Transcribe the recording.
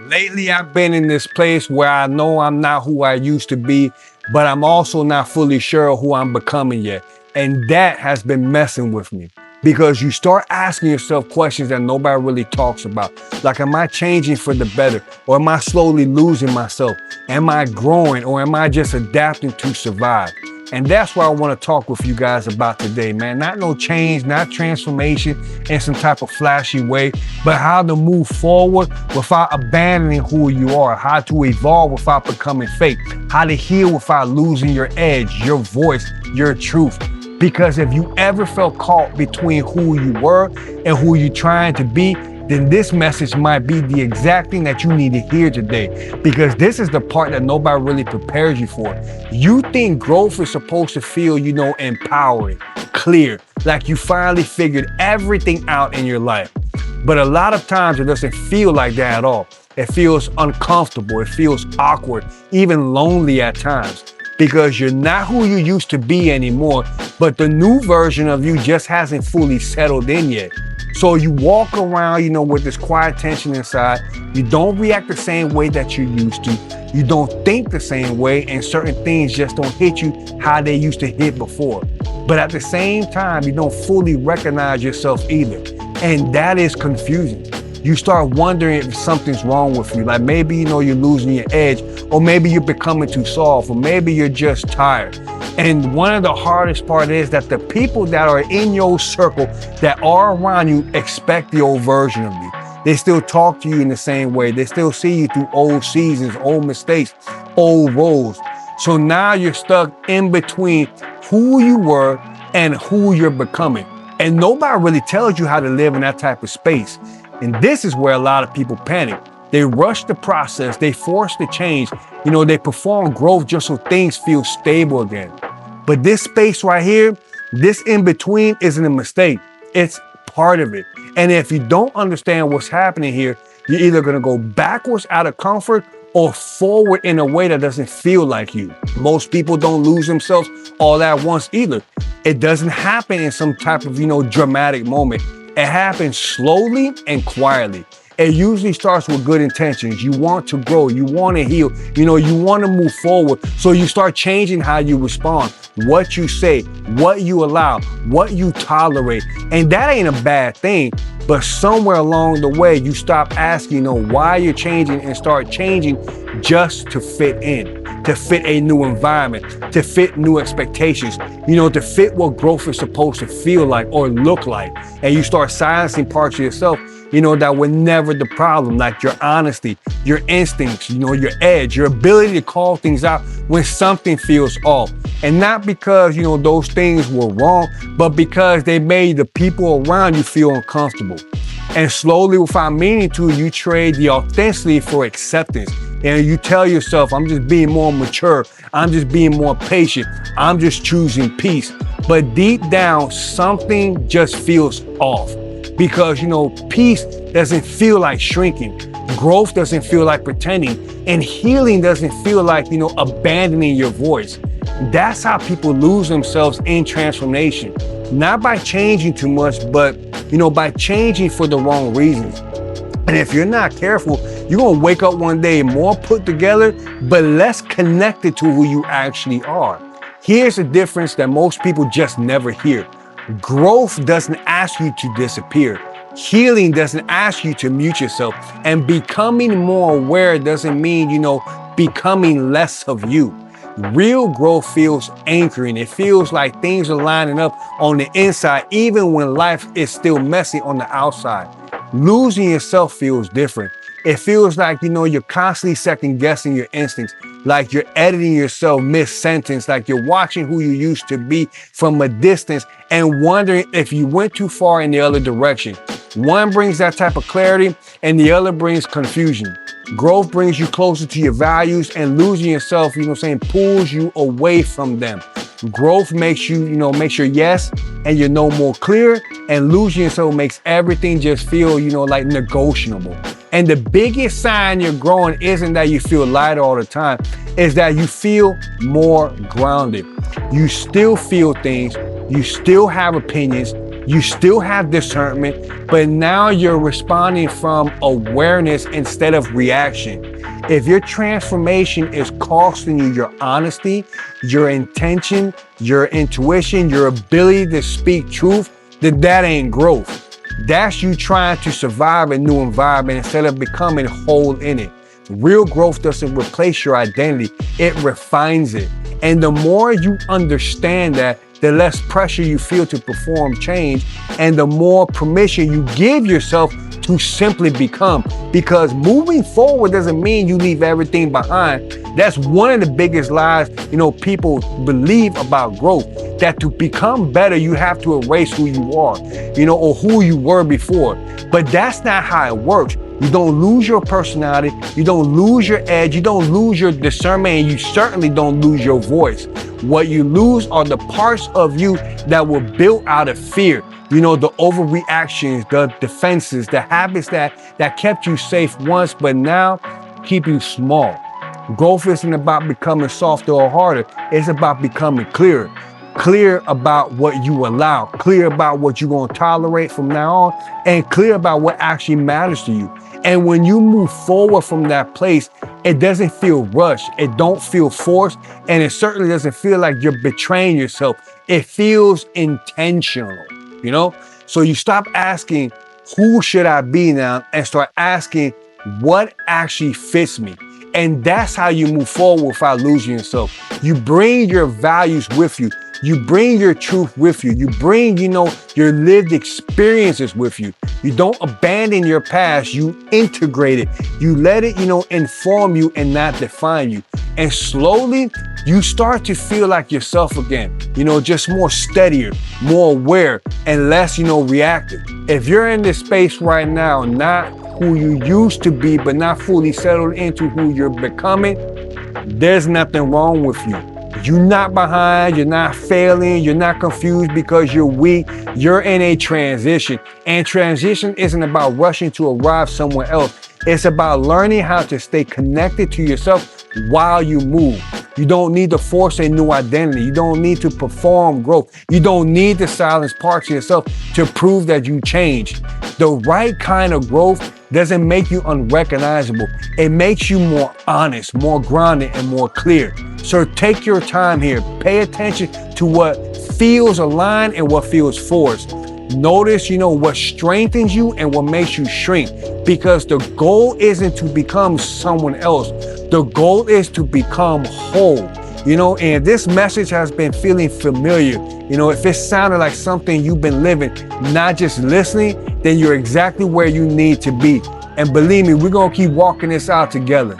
Lately, I've been in this place where I know I'm not who I used to be, but I'm also not fully sure who I'm becoming yet. And that has been messing with me because you start asking yourself questions that nobody really talks about. Like, am I changing for the better? Or am I slowly losing myself? Am I growing or am I just adapting to survive? And that's what I want to talk with you guys about today, man. Not no change, not transformation in some type of flashy way, but how to move forward without abandoning who you are, how to evolve without becoming fake, how to heal without losing your edge, your voice, your truth. Because if you ever felt caught between who you were and who you're trying to be, then this message might be the exact thing that you need to hear today, because this is the part that nobody really prepares you for. You think growth is supposed to feel, empowering, clear, like you finally figured everything out in your life. But a lot of times it doesn't feel like that at all. It feels uncomfortable, it feels awkward, even lonely at times, because you're not who you used to be anymore, but the new version of you just hasn't fully settled in yet. So you walk around, with this quiet tension inside. You don't react the same way that you used to. You don't think the same way, and certain things just don't hit you how they used to hit before. But at the same time, you don't fully recognize yourself either. And that is confusing. You start wondering if something's wrong with you. Like maybe, you're losing your edge, or maybe you're becoming too soft, or maybe you're just tired. And one of the hardest part is that the people that are in your circle, that are around you, expect the old version of you. They still talk to you in the same way. They still see you through old seasons, old mistakes, old roles. So now you're stuck in between who you were and who you're becoming. And nobody really tells you how to live in that type of space. And this is where a lot of people panic. They rush the process, they force the change, they perform growth just so things feel stable again. But this space right here, this in between isn't a mistake. It's part of it. And if you don't understand what's happening here, you're either gonna go backwards out of comfort or forward in a way that doesn't feel like you. Most people don't lose themselves all at once either. It doesn't happen in some type of, dramatic moment. It happens slowly and quietly. It usually starts with good intentions. You want to grow, you want to heal, you want to move forward. So you start changing how you respond, what you say, what you allow, what you tolerate. And that ain't a bad thing. But somewhere along the way, you stop asking, why you're changing, and start changing just to fit in, to fit a new environment, to fit new expectations, to fit what growth is supposed to feel like or look like. And you start silencing parts of yourself that were never the problem, like your honesty, your instincts, your edge, your ability to call things out when something feels off. And not because, those things were wrong, but because they made the people around you feel uncomfortable. And slowly, without meaning to, you trade the authenticity for acceptance. And you tell yourself, I'm just being more mature. I'm just being more patient. I'm just choosing peace. But deep down, something just feels off. Because, peace doesn't feel like shrinking. Growth doesn't feel like pretending. And healing doesn't feel like, abandoning your voice. That's how people lose themselves in transformation. Not by changing too much, but, by changing for the wrong reasons. And if you're not careful, you're going to wake up one day more put together, but less connected to who you actually are. Here's the difference that most people just never hear. Growth doesn't ask you to disappear. Healing doesn't ask you to mute yourself. And becoming more aware doesn't mean, becoming less of you. Real growth feels anchoring. It feels like things are lining up on the inside, even when life is still messy on the outside. Losing yourself feels different. It feels like, you're constantly second guessing your instincts, like you're editing yourself mid-sentence, like you're watching who you used to be from a distance and wondering if you went too far in the other direction. One brings that type of clarity and the other brings confusion. Growth brings you closer to your values, and losing yourself, pulls you away from them. Growth makes you, makes your yes and your no more clear, and losing yourself makes everything just feel, like negotiable. And the biggest sign you're growing isn't that you feel lighter all the time, it's that you feel more grounded. You still feel things, you still have opinions, You still have discernment, but now you're responding from awareness instead of reaction. If your transformation is costing you your honesty, your intention, your intuition, your ability to speak truth, then that ain't growth. That's you trying to survive a new environment instead of becoming whole in it. Real growth doesn't replace your identity, it refines it. And the more you understand that, the less pressure you feel to perform change, and the more permission you give yourself to simply become. Because moving forward doesn't mean you leave everything behind. That's one of the biggest lies, people believe about growth, that to become better, you have to erase who you are, or who you were before. But that's not how it works. You don't lose your personality, you don't lose your edge, you don't lose your discernment, and you certainly don't lose your voice. What you lose are the parts of you that were built out of fear. The overreactions, the defenses, the habits that kept you safe once, but now keep you small. Growth isn't about becoming softer or harder. It's about becoming clearer. Clear about what you allow, clear about what you're going to tolerate from now on, and clear about what actually matters to you. And when you move forward from that place, it doesn't feel rushed, it don't feel forced, and it certainly doesn't feel like you're betraying yourself. It feels intentional, So you stop asking, who should I be now, and start asking, what actually fits me? And that's how you move forward without losing yourself. You bring your values with you. You bring your truth with you. You bring, your lived experiences with you. You don't abandon your past. You integrate it. You let it, inform you and not define you. And slowly, you start to feel like yourself again. Just more steadier, more aware, and less, reactive. If you're in this space right now, not who you used to be, but not fully settled into who you're becoming, there's nothing wrong with you. You're not behind, you're not failing, you're not confused because you're weak. You're in a transition. And transition isn't about rushing to arrive somewhere else. It's about learning how to stay connected to yourself while you move. You don't need to force a new identity. You don't need to perform growth. You don't need to silence parts of yourself to prove that you changed. The right kind of growth doesn't make you unrecognizable. It makes you more honest, more grounded, and more clear. So take your time here. Pay attention to what feels aligned and what feels forced. Notice, what strengthens you and what makes you shrink. Because the goal isn't to become someone else. The goal is to become whole. And this message has been feeling familiar. If it sounded like something you've been living, not just listening, then you're exactly where you need to be. And believe me, we're going to keep walking this out together.